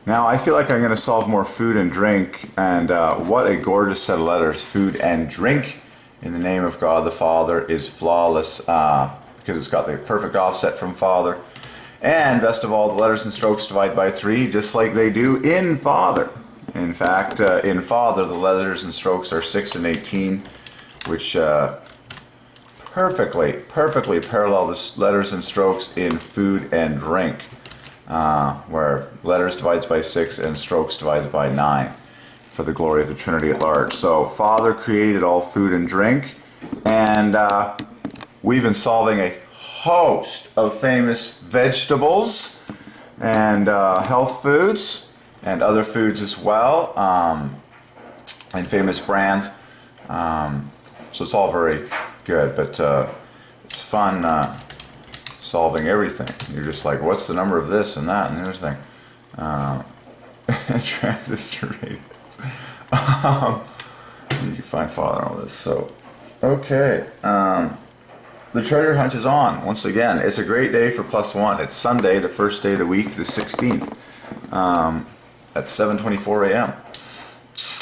Now, I feel like I'm going to solve more food and drink, and what a gorgeous set of letters. Food and drink in the name of God the Father is flawless because it's got the perfect offset from Father. And best of all, the letters and strokes divide by 3, just like they do in Father. In fact, in Father, the letters and strokes are 6 and 18, which perfectly parallel the letters and strokes in food and drink, where letters divides by 6 and strokes divides by 9, for the glory of the Trinity at large. So Father created all food and drink, and we've been solving a host of famous vegetables and health foods and other foods as well, and famous brands. So it's all very good, but it's fun solving everything. You're just like, what's the number of this and that and the other thing? Transistor radios. You find Father all this. So, okay. The treasure hunt is on once again. It's a great day for +1. It's Sunday, the first day of the week, the 16th, at 7:24 a.m.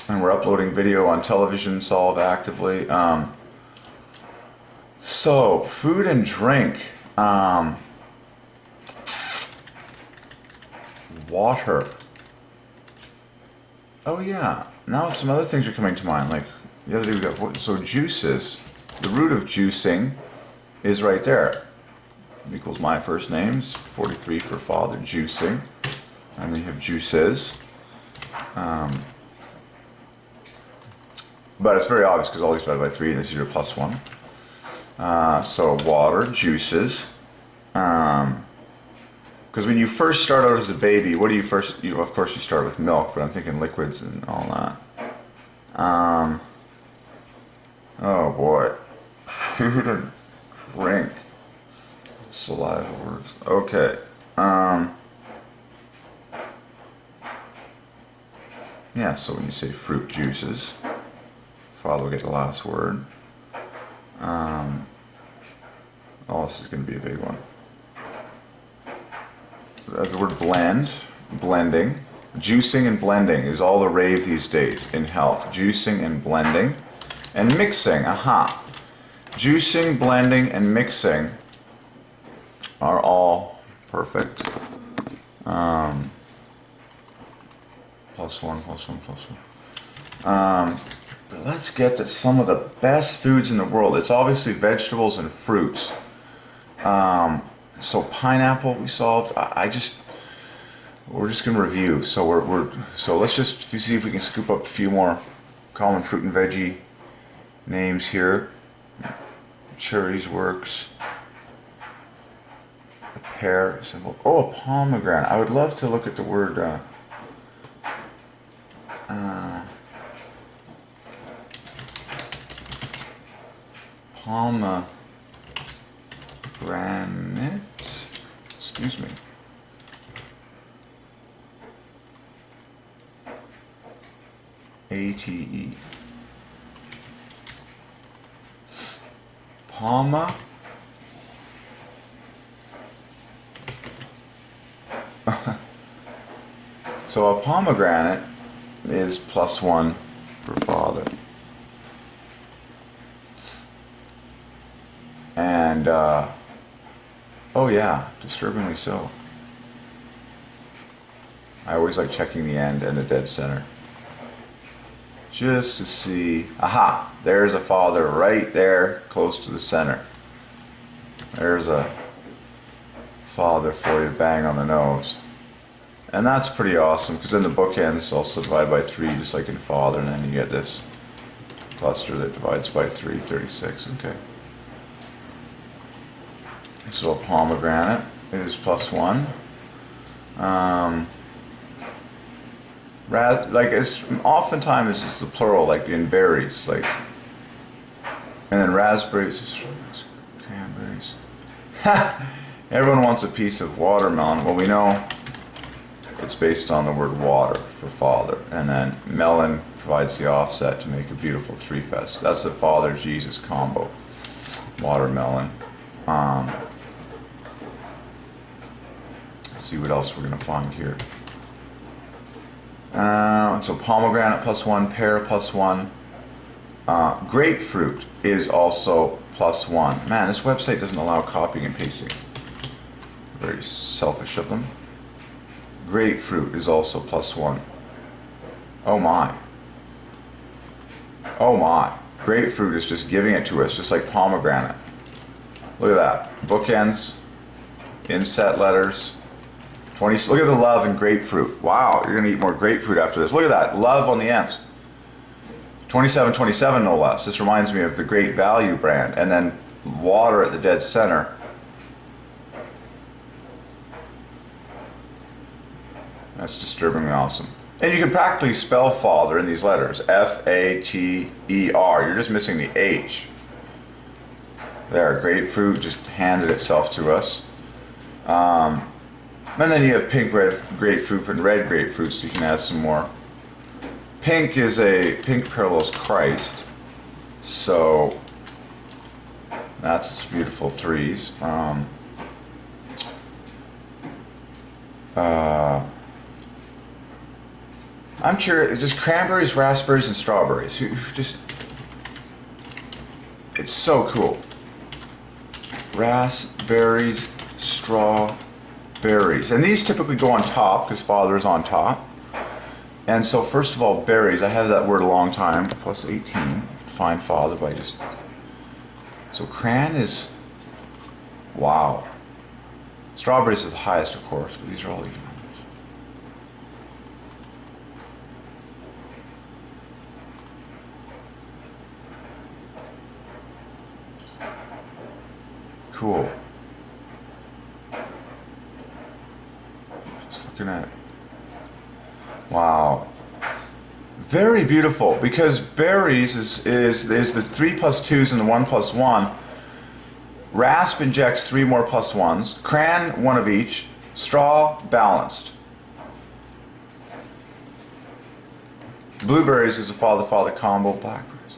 And we're uploading video on television, solve actively. So, food and drink. Water. Oh yeah. Now some other things are coming to mind. Like the other day we got, so juices. The root of juicing is right there. Equals my first name's 43 for Father, juicing. And then you have juices. But it's very obvious because all these divided by 3, and this is your +1. So water, juices. Because when you first start out as a baby, what do you first? Of course, you start with milk, but I'm thinking liquids and all that. Oh boy, food and drink. Saliva works. Okay. Yeah. So when you say fruit juices, Father will get the last word. Oh, this is going to be a big one. The word blend, blending, juicing and blending is all the rave these days in health. Juicing and blending, and mixing. Aha! Juicing, blending, and mixing are all perfect. +1, +1. But let's get to some of the best foods in the world. It's obviously vegetables and fruits. So pineapple we solved. We're just gonna review. So so let's just see if we can scoop up a few more common fruit and veggie names here. Cherries works. A pear symbol. Oh, a pomegranate. I would love to look at the word. Pomegranate. Excuse me. ATE. Palma. So a pomegranate is +1 for Father. And, oh yeah, disturbingly so. I always like checking the end and the dead center. Just to see, aha, there's a Father right there, close to the center. There's a Father for you, bang on the nose. And that's pretty awesome, because then the bookends also divide by 3, just like in Father, and then you get this cluster that divides by 3, 36, okay. So a pomegranate is +1. Like it's oftentimes it's just the plural, like in berries, like, and then raspberries, cranberries. Everyone wants a piece of watermelon. Well, we know it's based on the word water for Father, and then melon provides the offset to make a beautiful 3-fest. That's the Father Jesus combo. Watermelon. Let's see what else we're gonna find here. So pomegranate +1, pear +1. Grapefruit is also +1. Man, this website doesn't allow copying and pasting. Very selfish of them. Grapefruit is also +1. Oh my. Oh my. Grapefruit is just giving it to us, just like pomegranate. Look at that. Bookends, inset letters. 20. Look at the love in grapefruit. Wow, you're going to eat more grapefruit after this. Look at that. Love on the ends. 2727 no less. This reminds me of the Great Value brand. And then water at the dead center. That's disturbingly awesome. And you can practically spell Father in these letters. F-A-T-E-R. You're just missing the H. There, grapefruit just handed itself to us. And then you have pink, red grapefruit and red grapefruit, so you can add some more. Pink parallels Christ. So that's beautiful threes. I'm curious, just cranberries, raspberries, and strawberries. It's so cool. Raspberries, strawberries. And these typically go on top because Father is on top. And so first of all, berries, I have that word a long time, plus 18. Find Father by just... So cran is... Wow. Strawberries are the highest, of course, but these are all even numbers. Cool. Just looking at it. Wow. Very beautiful, because berries is the 3 plus 2s and the 1 plus 1. Rasp injects 3 more plus 1s. Cran, 1 of each. Straw, balanced. Blueberries is a father-father combo. Blackberries.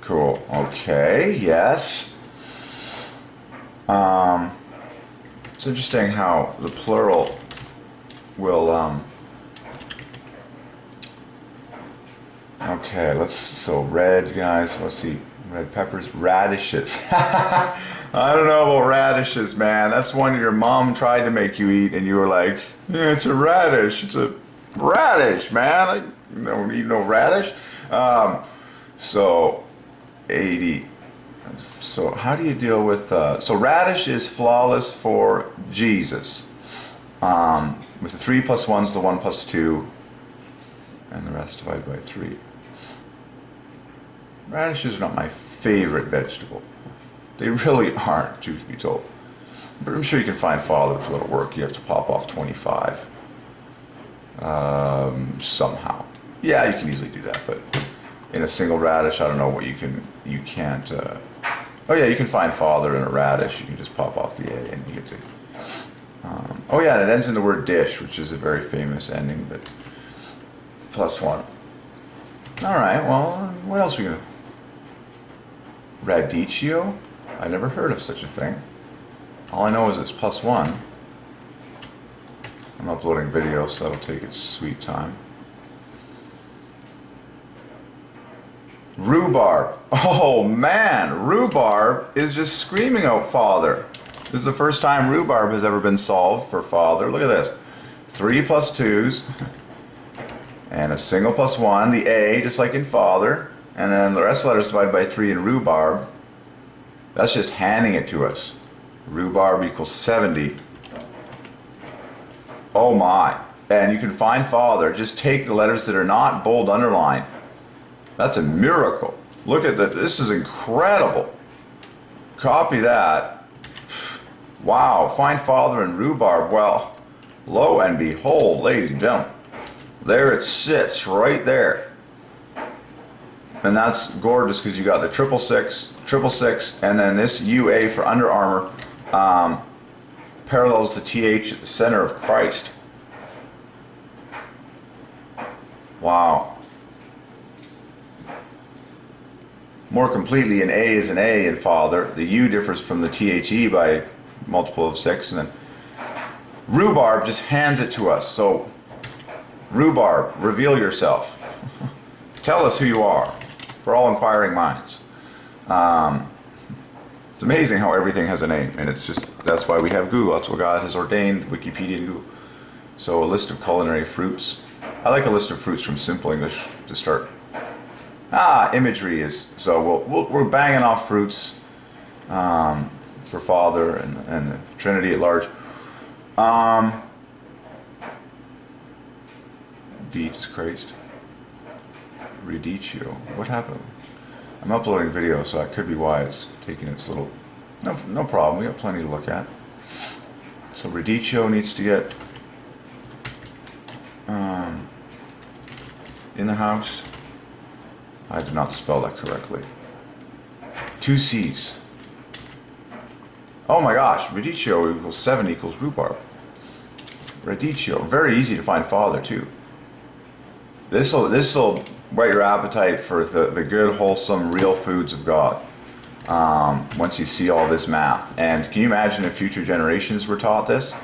Cool. Okay. Yes. It's interesting how the plural will. Okay. So red, guys. Let's see. Red peppers, radishes. I don't know about radishes, man. That's one your mom tried to make you eat, and you were like, "Yeah, it's a radish. It's a radish, man. I don't eat no radish." So 80. So how do you deal with... so radish is flawless for Jesus. With the 3 plus 1's, the 1 plus 2, and the rest divided by 3. Radishes are not my favorite vegetable. They really aren't, truth be told. But I'm sure you can find Father with a little work. You have to pop off 25. Somehow. Yeah, you can easily do that, but in a single radish, I don't know what you can't... oh yeah, you can find Father in a radish. You can just pop off the A and you get to... oh yeah, and it ends in the word dish, which is a very famous ending, but plus 1. Alright, well, what else are we going to... Radicchio? I never heard of such a thing. All I know is it's plus 1. I'm uploading videos, so that'll take its sweet time. Rhubarb. Oh man, rhubarb is just screaming out Father. This is the first time rhubarb has ever been solved for Father. Look at this. 3 plus 2's and a single plus 1, the A, just like in Father, and then the rest of the letters divided by 3 in rhubarb. That's just handing it to us. Rhubarb equals 70. Oh my. And you can find Father. Just take the letters that are not bold underlined. That's a miracle. Look at that. This is incredible. Copy that. Wow. Find Father in rhubarb. Well, lo and behold, ladies and gentlemen, there it sits right there. And that's gorgeous because you got the 666, and then this UA for Under Armour parallels the TH at the center of Christ. Wow. more completely, an A is an A in Father. The U differs from the THE by multiple of 6, and then rhubarb just hands it to us. So, rhubarb, reveal yourself. Tell us who you are, for all inquiring minds. It's amazing how everything has a name, and it's just, that's why we have Google. That's what God has ordained, Wikipedia and Google. So a list of culinary fruits. I like a list of fruits from Simple English to start. Imagery is, so we're banging off fruits for Father and the Trinity at large. Jesus Christ. Radicchio. What happened? I'm uploading video, so that could be why it's taking its little... No problem, we got plenty to look at. So Radicchio needs to get in the house. I did not spell that correctly. 2 C's. Oh my gosh, Radicchio equals 7 equals rhubarb. Radicchio, very easy to find Father too. This'll whet your appetite for the good, wholesome, real foods of God. Once you see all this math. And can you imagine if future generations were taught this?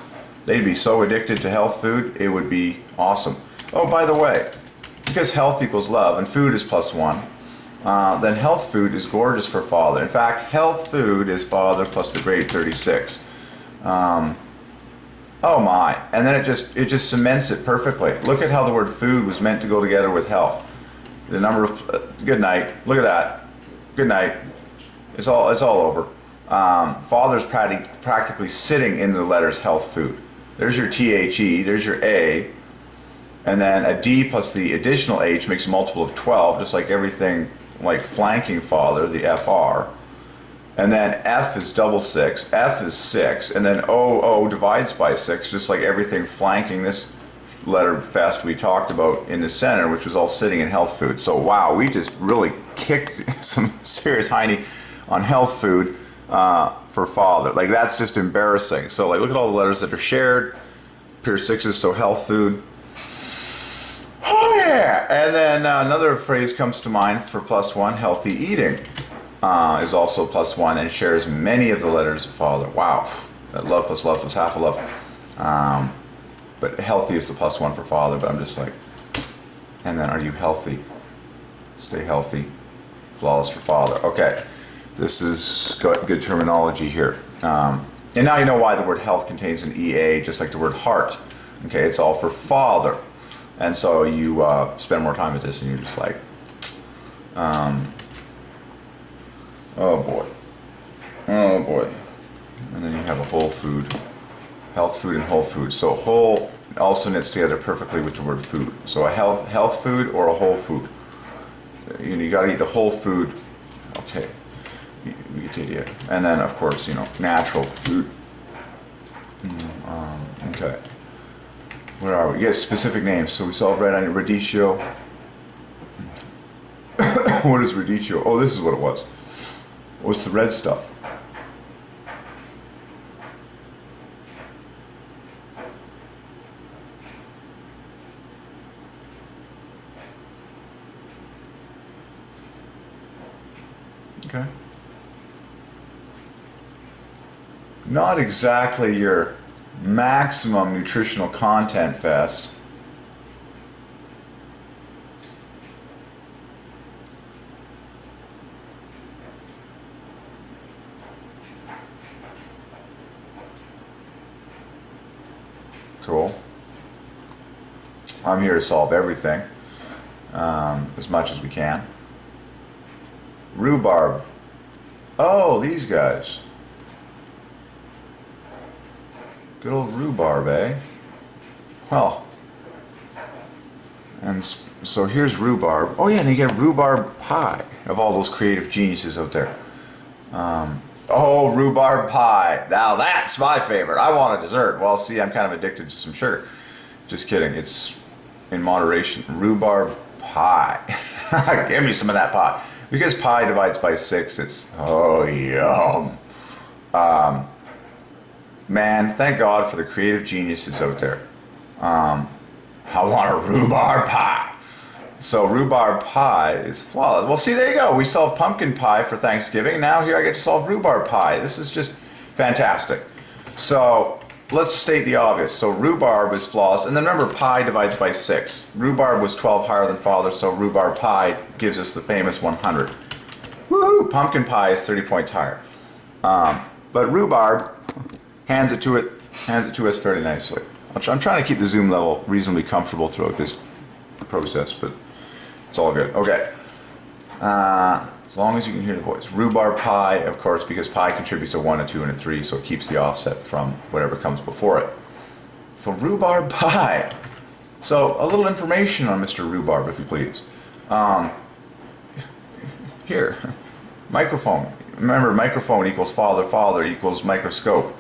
They'd be so addicted to health food, it would be awesome. Oh, by the way, because health equals love and food is +1, then health food is gorgeous for Father. In fact, health food is Father plus the grade 36. Oh my. And then it just cements it perfectly. Look at how the word food was meant to go together with health. The number of good night. Look at that. Good night. It's all over. Father's practically sitting in the letters health food. There's your THE, there's your A, and then a D plus the additional H makes a multiple of 12, just like everything like flanking Father, the FR. And then F is double 6, F is 6, and then O divides by 6, just like everything flanking this letter fest we talked about in the center, which was all sitting in health food. So wow, we just really kicked some serious hiney on health food for Father. Like, that's just embarrassing. So like, look at all the letters that are shared. Pure 6s, so health food. Oh yeah! And then another phrase comes to mind for +1, healthy eating. Is also +1 and shares many of the letters of Father. Wow, that love plus half a love. But healthy is the +1 for Father, but I'm just like, and then are you healthy? Stay healthy. Flawless for Father. Okay, this is good terminology here. And now you know why the word health contains an EA, just like the word heart. Okay, it's all for Father. And so you spend more time with this and you're just like, oh boy. And then you have a whole food, health food and whole food. So whole also knits together perfectly with the word food. So a health food or a whole food. You got to eat the whole food. Okay, you get the idea. And then of course, natural food. Okay. Where are we? Yes, specific names. So we saw red onion, radicchio. What is radicchio? Oh, this is what it was. What's the red stuff? Okay. Not exactly your maximum nutritional content fest. Cool. I'm here to solve everything as much as we can. Rhubarb. Oh, these guys. Good old rhubarb, eh? Well, and so here's rhubarb. Oh yeah, and you get rhubarb pie of all those creative geniuses out there. Oh, rhubarb pie. Now that's my favorite. I want a dessert. Well, see, I'm kind of addicted to some sugar. Just kidding. It's in moderation. Rhubarb pie. Give me some of that pie. Because pi divides by 6, it's, oh, yum. Man, thank God for the creative geniuses out there. I want a rhubarb pie. So rhubarb pie is flawless. Well, see, there you go. We solved pumpkin pie for Thanksgiving. Now here I get to solve rhubarb pie. This is just fantastic. So let's state the obvious. So rhubarb is flawless. And then remember, pi divides by 6. Rhubarb was 12 higher than father, so rhubarb pie gives us the famous 100. Woohoo! Pumpkin pie is 30 points higher. But rhubarb hands it to us fairly nicely. I'm trying to keep the zoom level reasonably comfortable throughout this process, but it's all good. Okay. As long as you can hear the voice. Rhubarb pie, of course, because pi contributes a 1, a 2, and a 3, so it keeps the offset from whatever comes before it. So rhubarb pie. So a little information on Mr. Rhubarb, if you please. Here, microphone. Remember, microphone equals father, father equals microscope.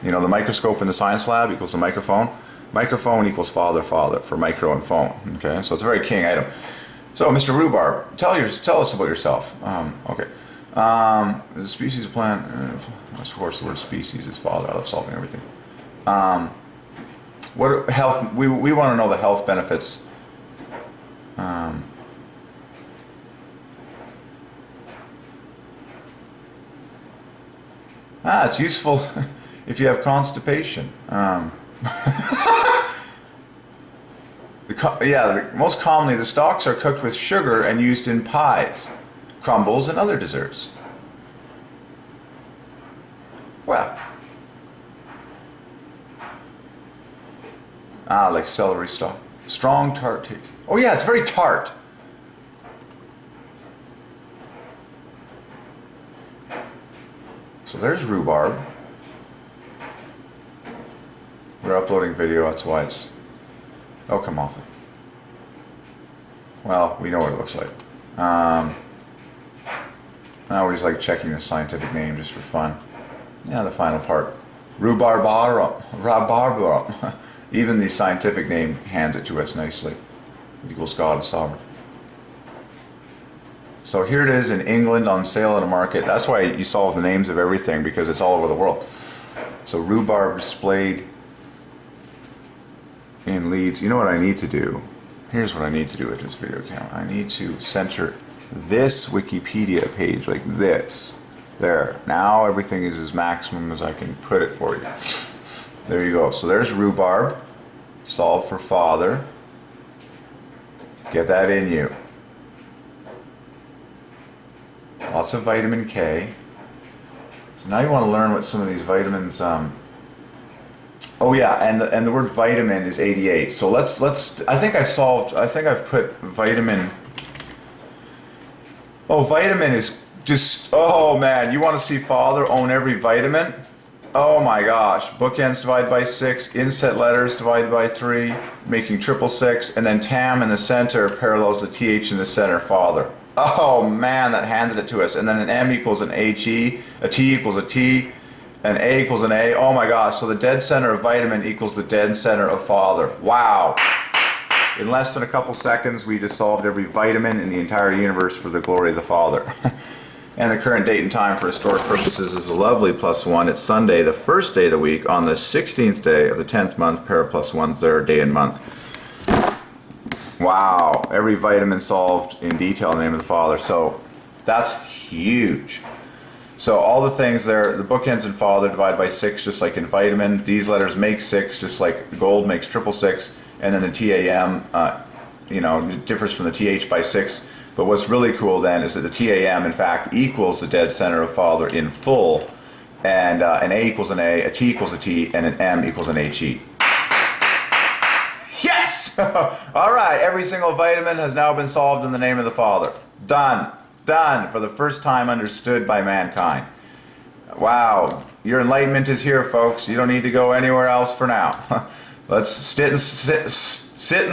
You know, the microscope in the science lab equals the microphone. Microphone equals father, father for micro and phone. Okay, so it's a very king item. So, Mr. Rhubarb, tell us about yourself. Okay. The species of plant, of course the word species is father. I love solving everything. What health, we want to know the health benefits. It's useful if you have constipation. Most commonly the stalks are cooked with sugar and used in pies, crumbles, and other desserts. Well, like celery stalk. Strong tart taste. Oh yeah, it's very tart. So there's rhubarb. We're uploading video, that's why it's... Oh, come off it. Well, we know what it looks like. I always like checking the scientific name just for fun. Yeah, the final part. Rhubarbarum. Even the scientific name hands it to us nicely. It equals God is sovereign. So here it is in England on sale in a market. That's why you solve the names of everything, because it's all over the world. So rhubarb displayed in Leeds. You know what I need to do? Here's what I need to do with this video camera. I need to center this Wikipedia page like this. There. Now everything is as maximum as I can put it for you. There you go. So there's rhubarb. Solve for father. Get that in you. Lots of vitamin K. So now you want to learn what some of these vitamins. Oh yeah, and the word vitamin is 88. So let's. I think I've put vitamin. Oh, vitamin is just. Oh man, you want to see father own every vitamin? Oh my gosh! Bookends divided by 6, inset letters divided by 3, making 666, and then tam in the center parallels the th in the center. Father. Oh man, that handed it to us. And then an M equals an HE, a T equals a T, an A equals an A. Oh my gosh, so the dead center of vitamin equals the dead center of father. Wow. In less than a couple seconds, we just solved every vitamin in the entire universe for the glory of the Father. And the current date and time for historic purposes is a lovely +1. It's Sunday, the first day of the week, on the 16th day of the 10th month, pair of +1s there, day and month. Wow, every vitamin solved in detail in the name of the Father. So that's huge. So all the things there, the bookends in father divided by 6, just like in vitamin. These letters make 6, just like gold makes 666. And then the TAM, differs from the TH by 6. But what's really cool then is that the TAM, in fact, equals the dead center of father in full. And an A equals an A, a T equals a T, and an M equals an HE. All right, every single vitamin has now been solved in the name of the Father. Done. Done. For the first time understood by mankind. Wow. Your enlightenment is here, folks. You don't need to go anywhere else for now. Let's sit and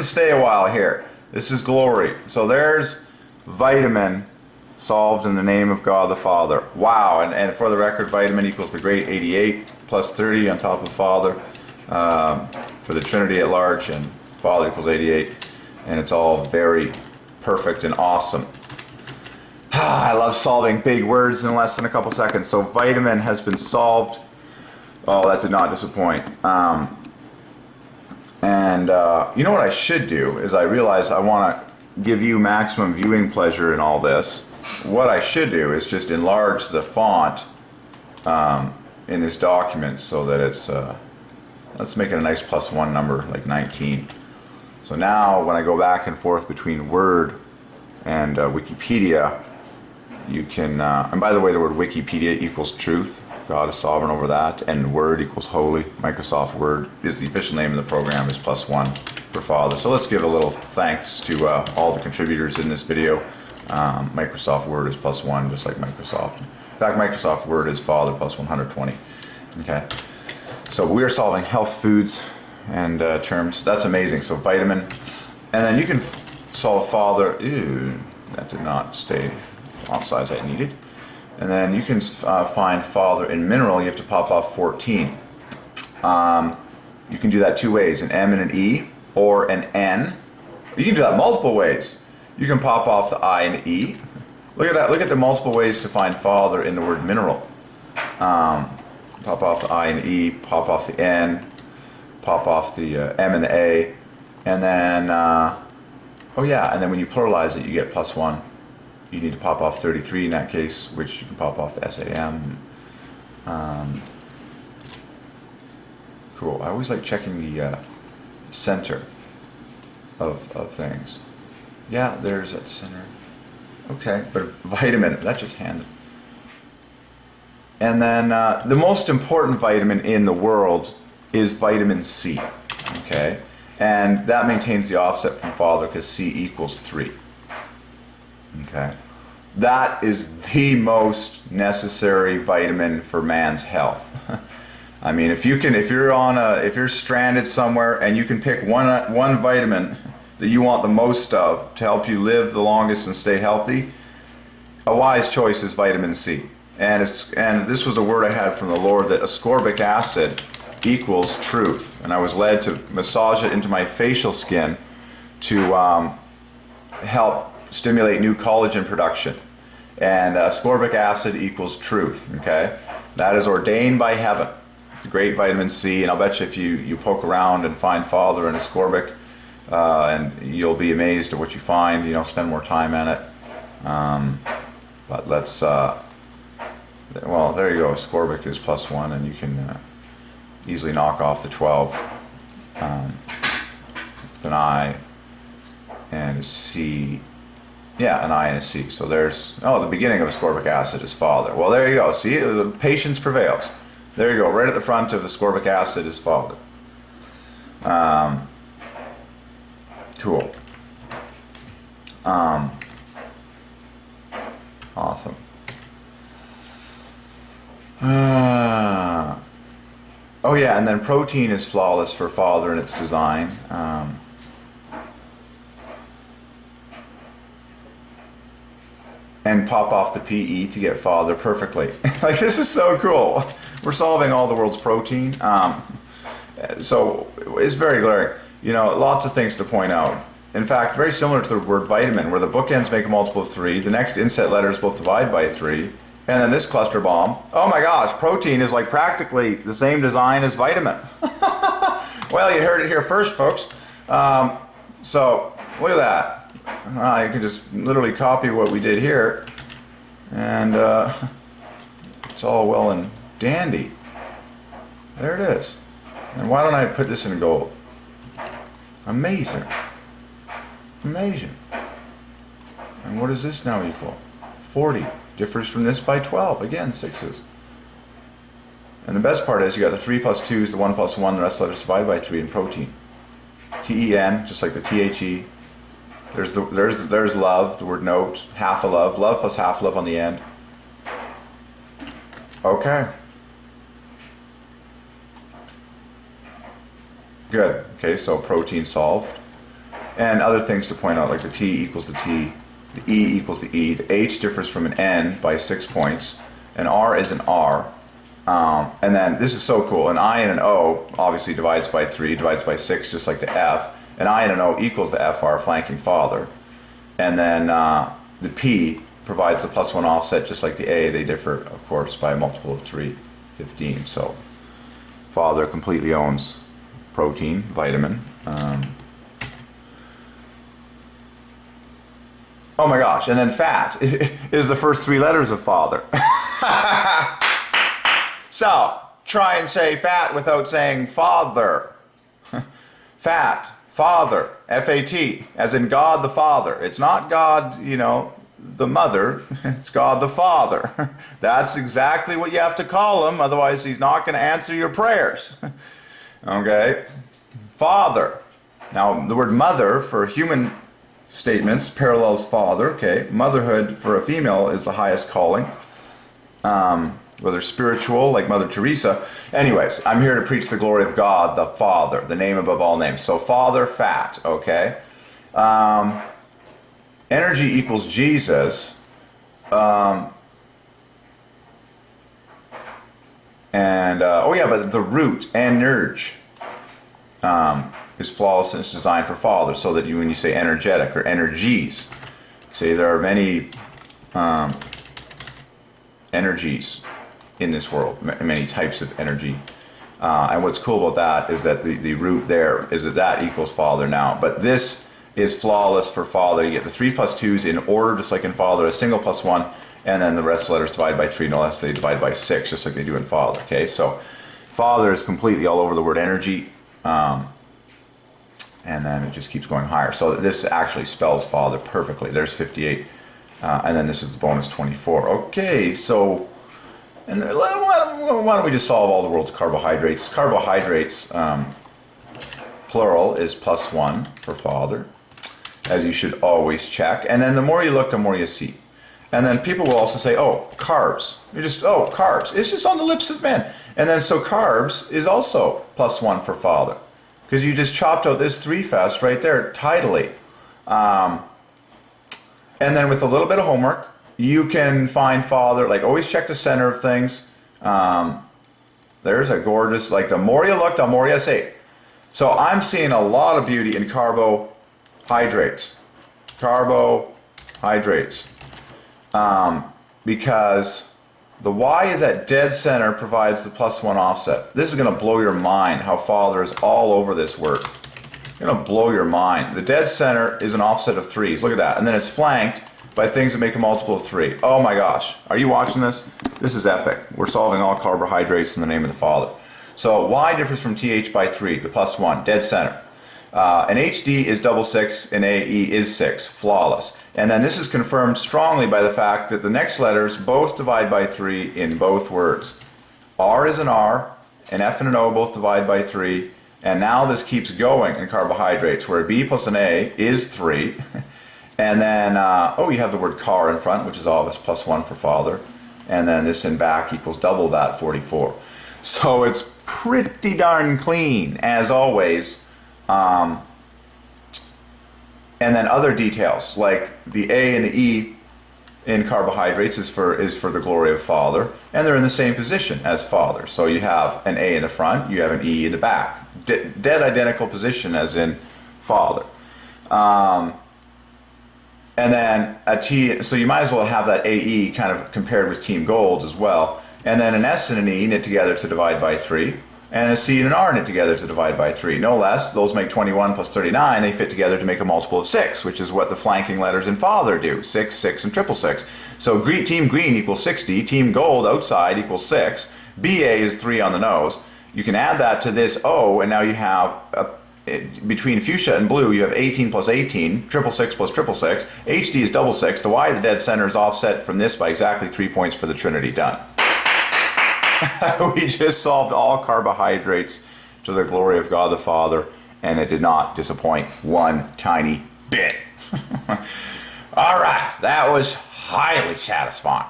stay a while here. This is glory. So there's vitamin solved in the name of God the Father. Wow. And for the record, vitamin equals the great 88 plus 30 on top of Father for the Trinity at large, and Father equals 88, and it's all very perfect and awesome. I love solving big words in less than a couple seconds. So vitamin has been solved. Oh, that did not disappoint. You know what I should do is I realize I want to give you maximum viewing pleasure in all this, what I should do is just enlarge the font in this document so that it's, let's make it a nice +1 number, like 19. So now when I go back and forth between Word and Wikipedia, you can, and by the way, the word Wikipedia equals truth. God is sovereign over that, and Word equals holy. Microsoft Word is the official name of the program, is +1 for Father. So let's give a little thanks to all the contributors in this video. Microsoft Word is +1, just like Microsoft. In fact, Microsoft Word is Father +120. Okay, so we are solving health foods and terms. That's amazing. So vitamin, and then you can solve Father. Ew, that did not stay font size I needed. And then you can find Father in mineral. You have to pop off 14. You can do that two ways, an M and an E, or an N. You can do that multiple ways. You can pop off the I and the E. Look at that. Look at the multiple ways to find Father in the word mineral. Pop off the I and the E, pop off the N, pop off the M and the A, and then, oh yeah, and then when you pluralize it, you get +1. You need to pop off 33 in that case, which you can pop off the SAM. Cool. I always like checking the center of things. Yeah, there's at the center. Okay, but vitamin, that just handed. And then the most important vitamin in the world is vitamin C. Okay, and that maintains the offset from Father because C equals 3. Okay, that is the most necessary vitamin for man's health. I mean, if you're stranded somewhere and you can pick one vitamin that you want the most of to help you live the longest and stay healthy, a wise choice is vitamin C. And this was a word I had from the Lord, that ascorbic acid equals truth, and I was led to massage it into my facial skin to help stimulate new collagen production. And ascorbic acid equals truth. Okay, that is ordained by heaven. The great vitamin C, and I'll bet you if you poke around and find Father and ascorbic, and you'll be amazed at what you find. You know, spend more time on it. But let's. Well, there you go. Ascorbic is +1, and you can easily knock off the 12 with an I and a C. Yeah, an I and a C. So there's, the beginning of ascorbic acid is Father. Well, there you go. See, patience prevails. There you go. Right at the front of ascorbic acid is Father. Cool. Awesome. Oh yeah, and then protein is flawless for Father in its design. And pop off the PE to get Father perfectly. Like, this is so cool. We're solving all the world's protein. So it's very glaring. You know, lots of things to point out. In fact, very similar to the word vitamin, where the bookends make a multiple of 3, the next inset letters both divide by 3, and then this cluster bomb. Oh my gosh, protein is like practically the same design as vitamin. Well, you heard it here first, folks. So look at that. You can just literally copy what we did here, and it's all well and dandy. There it is. And why don't I put this in gold? Amazing. Amazing. And what does this now equal? 40. Differs from this by 12. Again, 6s. And the best part is you got the 3 plus 2 is the 1 plus 1, the rest of the letters divided by 3 in protein. T-E-N, just like the T-H-E. There's love, the word note, half a love plus half love on the end. Okay. Good. Okay, so protein solved. And other things to point out, like the T equals the T, the E equals the E, the H differs from an N by 6 points, an R is an R. And then this is so cool, an I and an O obviously divides by 3, divides by 6, just like the F. An I and an O equals the FR, flanking Father. And then the P provides the +1 offset, just like the A. They differ, of course, by a multiple of 3, 15. So Father completely owns protein, vitamin. Oh my gosh. And then fat is the first three letters of Father. So, try and say fat without saying Father. Fat, Father, F-A-T, as in God the Father. It's not God, you know, the Mother. It's God the Father. That's exactly what you have to call him, otherwise he's not going to answer your prayers. Okay? Father. Now, the word mother for human statements parallels father, okay? Motherhood for a female is the highest calling. Whether spiritual, like Mother Teresa. Anyways, I'm here to preach the glory of God, the Father, the name above all names. So Father, fat, okay? Energy equals Jesus. Oh yeah, but the root, energe, is flawless and it's designed for Father, so that when you say energetic or energies, say there are many energies in this world, many types of energy. And what's cool about that is that the root there is that equals Father now. But this is flawless for Father. You get the 3 plus 2s in order, just like in Father, a single plus 1, and then the rest of the letters divide by 3, no less they divide by 6, just like they do in Father. Okay, so Father is completely all over the word energy, and then it just keeps going higher. So this actually spells Father perfectly. There's 58, and then this is the bonus 24. Okay, so... And why don't we just solve all the world's carbohydrates? Carbohydrates, plural, is plus 1 for Father, as you should always check. And then the more you look, the more you see. And then people will also say, oh, carbs. You're just, oh, carbs. It's just on the lips of men. And then so carbs is also plus 1 for Father, because you just chopped out this 3 fest right there, tidily. And then with a little bit of homework, you can find Father, like always check the center of things. There's a gorgeous, like the more you look, the more you see. So I'm seeing a lot of beauty in carbohydrates. Carbohydrates. Because the Y is at dead center, provides the plus 1 offset. This is going to blow your mind how Father is all over this word. It's going to blow your mind. The dead center is an offset of 3s. Look at that. And then it's flanked by things that make a multiple of 3. Oh my gosh. Are you watching this? This is epic. We're solving all carbohydrates in the name of the Father. So Y differs from TH by 3, the plus 1, dead center. And HD is double 6 and AE is 6, flawless. And then this is confirmed strongly by the fact that the next letters both divide by 3 in both words. R is an R, an F and an O both divide by 3. And now this keeps going in carbohydrates, where a B plus an A is 3. And then, you have the word car in front, which is obvious, plus 1 for Father. And then this in back equals double that, 44. So it's pretty darn clean, as always. And then other details, like the A and the E in carbohydrates is for the glory of Father. And they're in the same position as Father. So you have an A in the front, you have an E in the back. Dead identical position as in Father. And then a T, so you might as well have that AE kind of compared with Team Gold as well. And then an S and an E knit together to divide by 3. And a C and an R knit together to divide by 3. No less, those make 21 plus 39. They fit together to make a multiple of 6, which is what the flanking letters in Father do. 6, 6, and 666. So Team Green equals 60. Team Gold outside equals 6. BA is 3 on the nose. You can add that to this O, and now you have between fuchsia and blue, you have 18 plus 18, 666 plus 666. HD is double 6. The Y, the dead center, is offset from this by exactly 3 points for the Trinity. Done. We just solved all carbohydrates to the glory of God the Father, and it did not disappoint one tiny bit. All right, that was highly satisfying.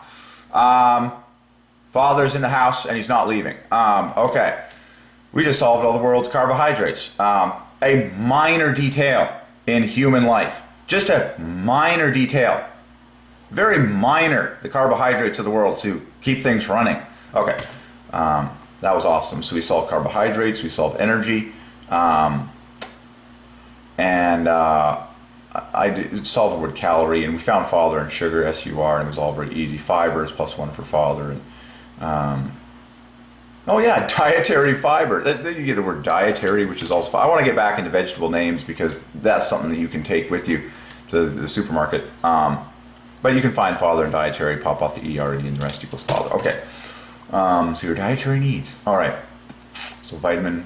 Father's in the house, and he's not leaving. Okay. We just solved all the world's carbohydrates. A minor detail in human life. Just a minor detail. Very minor, the carbohydrates of the world to keep things running. Okay, that was awesome. So we solved carbohydrates, we solved energy, and I solved the word calorie, and we found Father and sugar, SUR, and it was all very easy. Fibers, plus 1 for Father. And, oh yeah, dietary fiber. You get the word dietary, which is also fine. I want to get back into vegetable names because that's something that you can take with you to the supermarket. But you can find father and dietary, pop off the ERE, and the rest equals father. Okay. So your dietary needs. All right. So vitamin,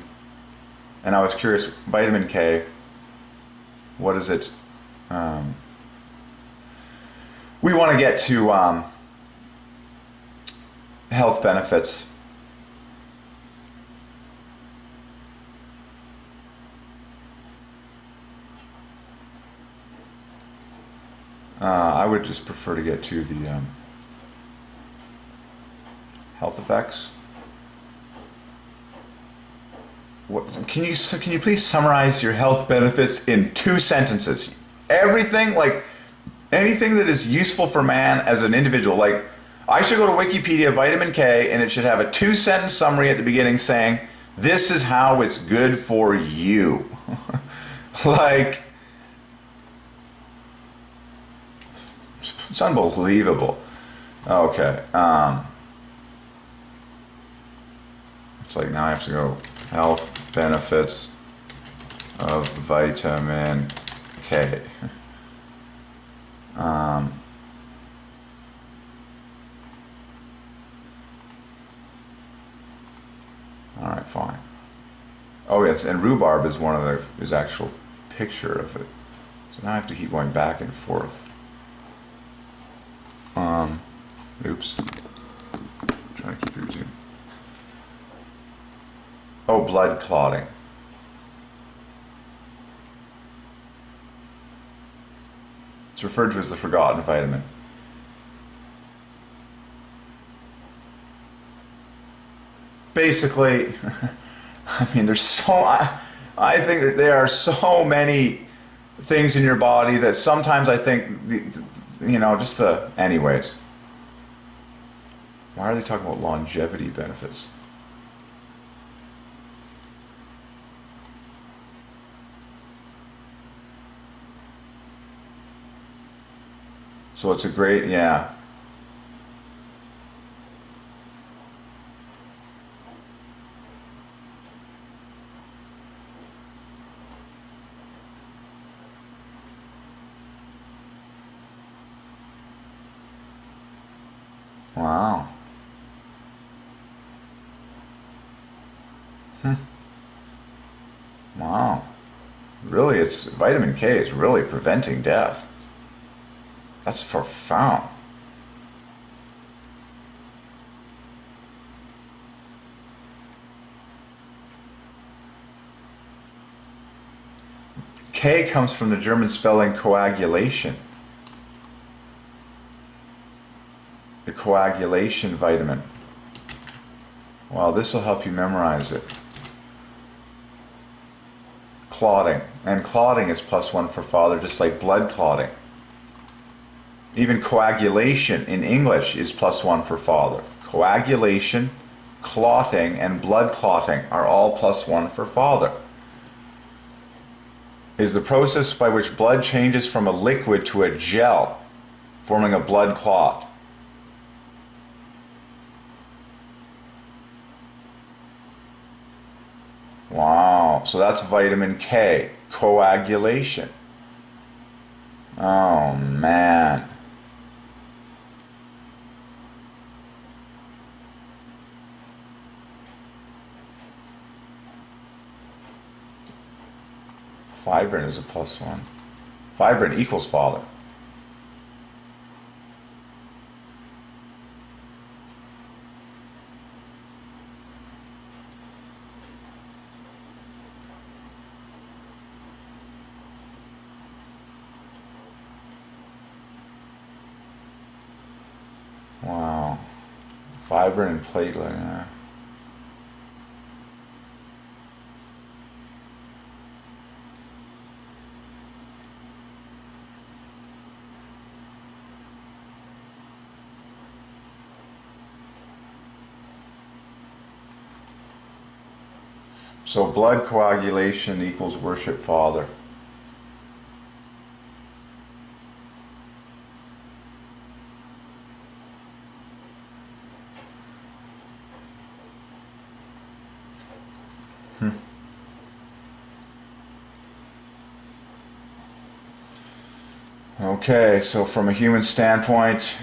and I was curious, vitamin K, what is it? We want to get to health benefits. I would just prefer to get to the health effects. Can you please summarize your health benefits in 2 sentences? Everything, like anything that is useful for man as an individual. Like, I should go to Wikipedia, vitamin K, and it should have a 2-sentence summary at the beginning saying, this is how it's good for you. Like, it's unbelievable. Okay. It's like now I have to go health benefits of vitamin K. All right, fine. Oh, yes, and rhubarb is one of his actual picture of it. So now I have to keep going back and forth. Oops. Trying to keep your zoom. Oh, blood clotting. It's referred to as the forgotten vitamin. Basically, I mean, I think that there are so many things in your body that sometimes I think, anyways. Why are they talking about longevity benefits? So it's a great, yeah. Wow. Wow. Really, it's vitamin K is really preventing death. That's profound. K comes from the German spelling coagulation. The coagulation vitamin. Well, this will help you memorize it. Clotting. And clotting is +1 for father, just like blood clotting. Even coagulation in English is +1 for father. Coagulation, clotting, and blood clotting are all +1 for father. Is the process by which blood changes from a liquid to a gel, forming a blood clot. Wow, so that's vitamin K, coagulation. Oh man. Fibrin is a +1. Fibrin equals father. Wow. Fibrin and platelet. So blood coagulation equals worship Father. Okay, so from a human standpoint,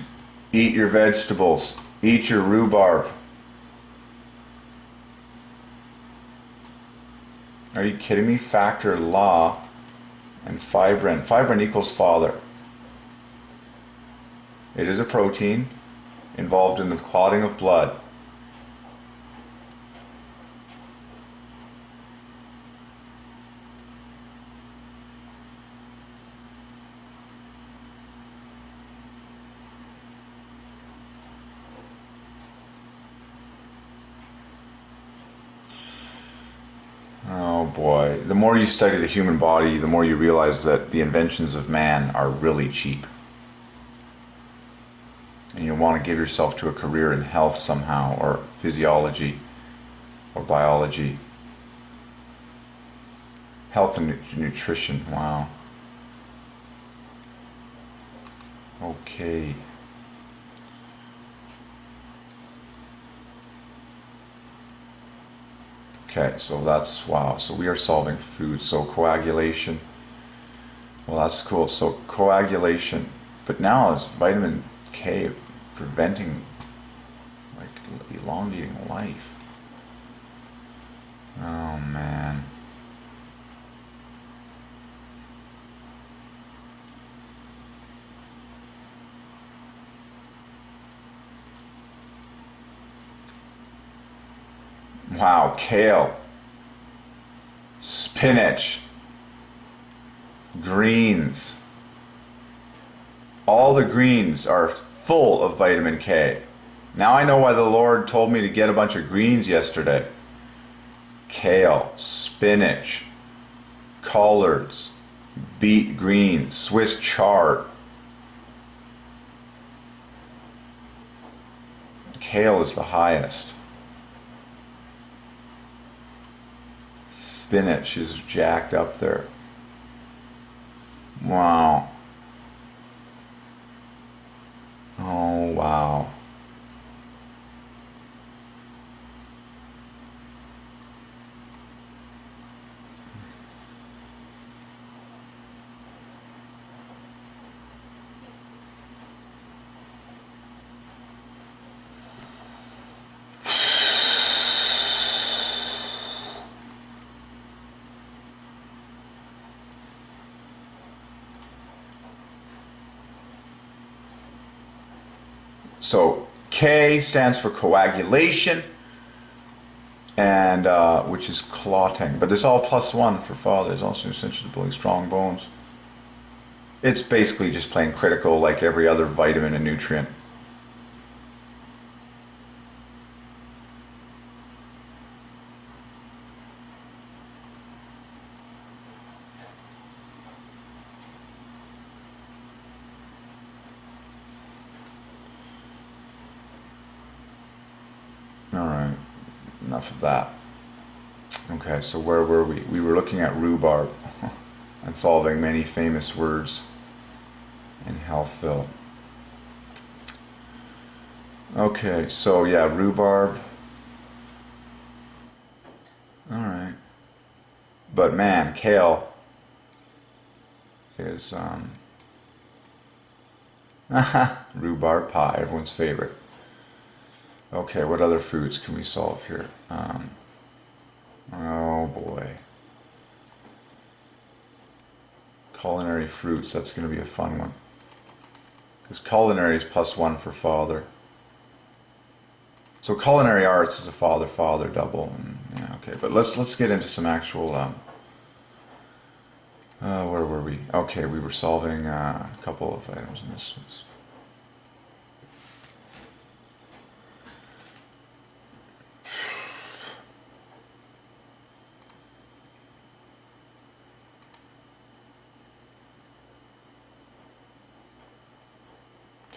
eat your vegetables, eat your rhubarb. Are you kidding me? Factor, law, and fibrin. Fibrin equals father. It is a protein involved in the clotting of blood. Oh boy. The more you study the human body, the more you realize that the inventions of man are really cheap. And you'll want to give yourself to a career in health somehow, or physiology, or biology. Health and nutrition, wow. Okay. Okay, so that's, wow, so we are solving food. So coagulation, well that's cool. So coagulation, but now it's vitamin K preventing, like, elongating life. Oh man. Wow, kale, spinach, greens. All the greens are full of vitamin K. Now I know why the Lord told me to get a bunch of greens yesterday. Kale, spinach, collards, beet greens, Swiss chard. Kale is the highest. Spinach is jacked up there. Wow. Oh, wow. So K stands for coagulation, and which is clotting. But there's all +1 for father. There's also essential to building strong bones. It's basically just plain critical, like every other vitamin and nutrient. Alright, enough of that. Okay, so where were we? We were looking at rhubarb and solving many famous words in Healthville. Okay, so yeah, rhubarb. Alright. But man, kale is rhubarb pie, everyone's favorite. Okay, what other foods can we solve here? Oh boy. Culinary fruits, that's going to be a fun one. Because culinary is +1 for father. So culinary arts is a father-father double. And, yeah, okay, but let's get into some actual... where were we? Okay, we were solving a couple of items in this.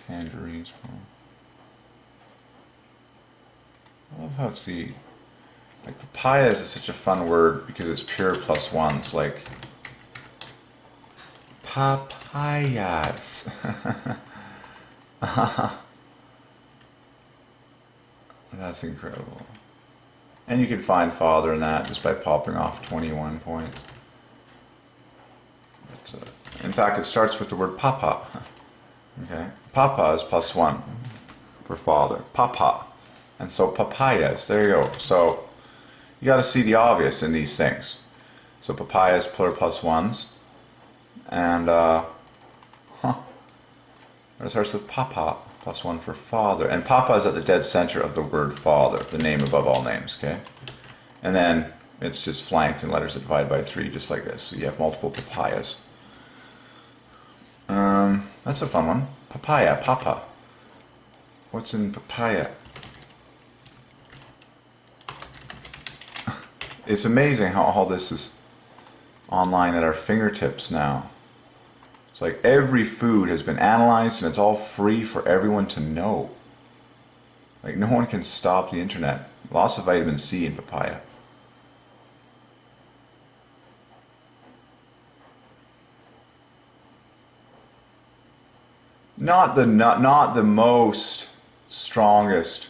Tangerines. I love how it's the... Like, papayas is such a fun word because it's pure +1s, like... Papayas. That's incredible. And you can find father in that just by popping off 21 points. But, In fact, it starts with the word papa. Okay, papa is +1 for father. Papa. And so papayas, there you go. So you got to see the obvious in these things. So papayas, plural +1s. And it starts with papa, +1 for father. And papa is at the dead center of the word father, the name above all names, okay? And then it's just flanked in letters that divide by 3, just like this. So you have multiple papayas. That's a fun one. Papaya, papa. What's in papaya? It's amazing how all this is online at our fingertips now. It's like every food has been analyzed and it's all free for everyone to know. Like no one can stop the internet. Lots of vitamin C in papaya. Not the most strongest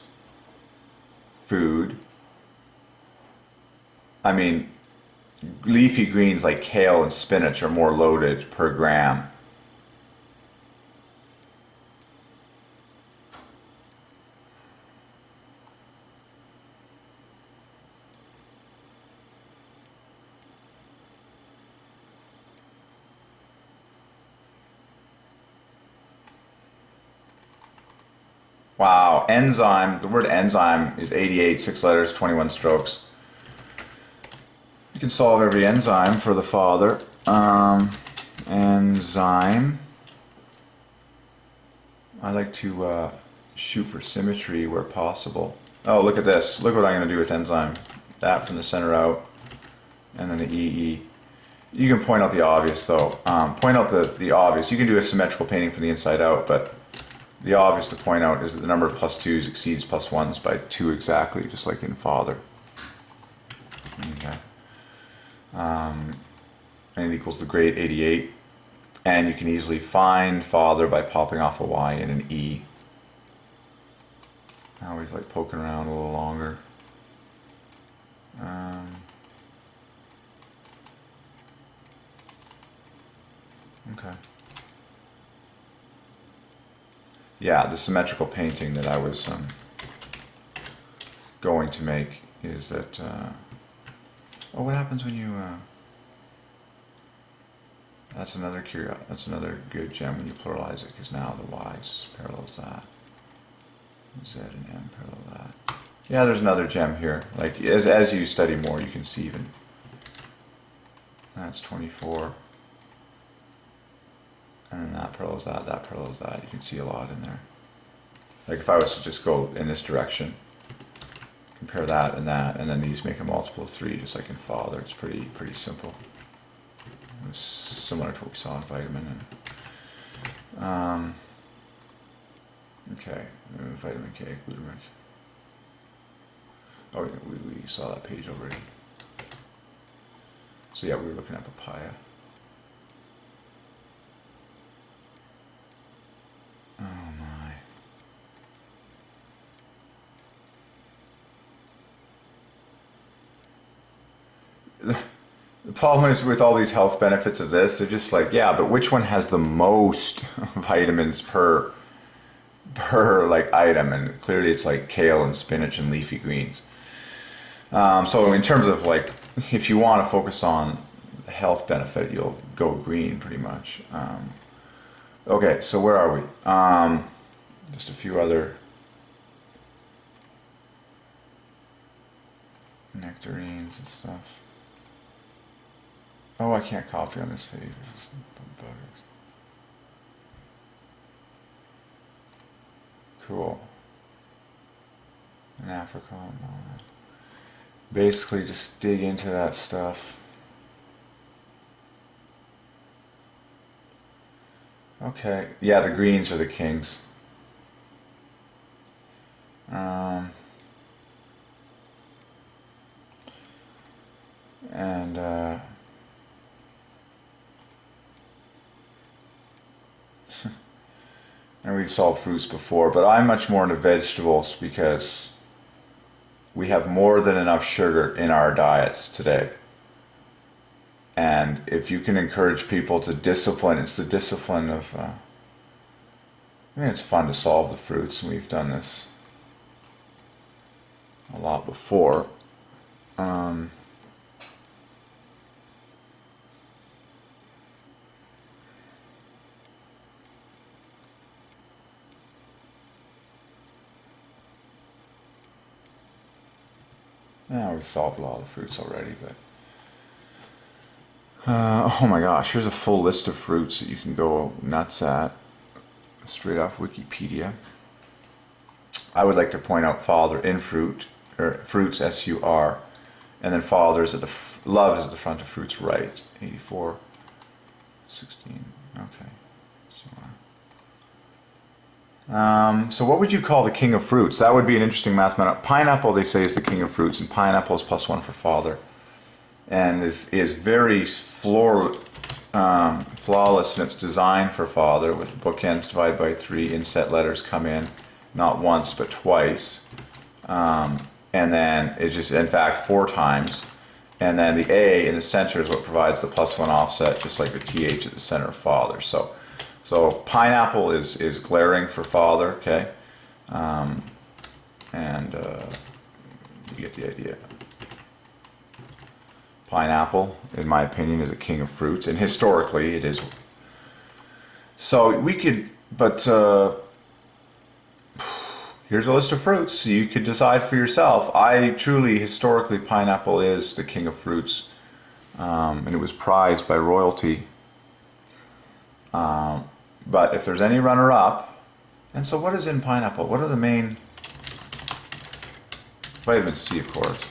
food. I mean, leafy greens like kale and spinach are more loaded per gram. Wow, enzyme, the word enzyme is 88, 6 letters, 21 strokes. You can solve every enzyme for the father. Enzyme. I like to shoot for symmetry where possible. Oh, look at this. Look what I'm going to do with enzyme. That from the center out, and then the EE. You can point out the obvious though. Point out the obvious. You can do a symmetrical painting from the inside out, but the obvious to point out is that the number of +2s exceeds +1s by 2 exactly, just like in father. Okay. And it equals the grade 88. And you can easily find father by popping off a Y and an E. I always like poking around a little longer. Okay. Yeah, the symmetrical painting that I was going to make is that... oh, what happens when you... That's another good gem when you pluralize it, because now the Y parallels that. Z and M parallel that. Yeah, there's another gem here. Like as you study more, you can see even. That's 24. And then that parallels that, that parallels that. You can see a lot in there. Like if I was to just go in this direction, compare that, and then these make a multiple of 3, just like in father. It's pretty simple. It's similar to what we saw in vitamin. And, okay, vitamin K, glutamic. Oh, we saw that page already. So yeah, we were looking at papaya. Oh my. The problem is with all these health benefits of this, they're just like, yeah, but which one has the most vitamins per like item? And clearly it's like kale and spinach and leafy greens. So in terms of like, if you want to focus on the health benefit, you'll go green pretty much. Okay, so where are we? Just a few other nectarines and stuff. Oh, I can't copy on this page. Cool. In Africa and all that. Basically, just dig into that stuff. Okay. Yeah, the greens are the kings. And we've solved fruits before, but I'm much more into vegetables because we have more than enough sugar in our diets today. And if you can encourage people to discipline, it's the discipline of, I mean, it's fun to solve the fruits, and we've done this a lot before. Yeah, we've solved a lot of the fruits already, but oh my gosh, here's a full list of fruits that you can go nuts at, straight off Wikipedia. I would like to point out Father in fruit, or fruits, S-U-R, and then Father is at the, love is at the front of fruits, right, 84, 16, okay. So what would you call the king of fruits? That would be an interesting mathematical. Pineapple, they say, is the king of fruits, and pineapple is +1 for Father, and is very flawless in its design for Father, with bookends divided by 3, inset letters come in not once but twice, and then it just, in fact, 4 times, and then the A in the center is what provides the +1 offset, just like the TH at the center of Father. So pineapple is glaring for Father, okay? And you get the idea. Pineapple, in my opinion, is a king of fruits, and historically it is. So we could, but here's a list of fruits, so you could decide for yourself. I truly, historically, pineapple is the king of fruits, and it was prized by royalty. But if there's any runner-up, and so what is in pineapple? What are the main? Vitamin C, of course.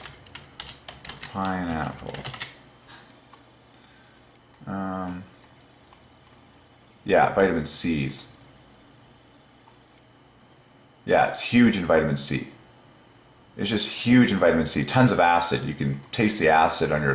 Pineapple. Yeah, vitamin C's. Yeah, it's huge in vitamin C. It's just huge in vitamin C. Tons of acid. You can taste the acid on your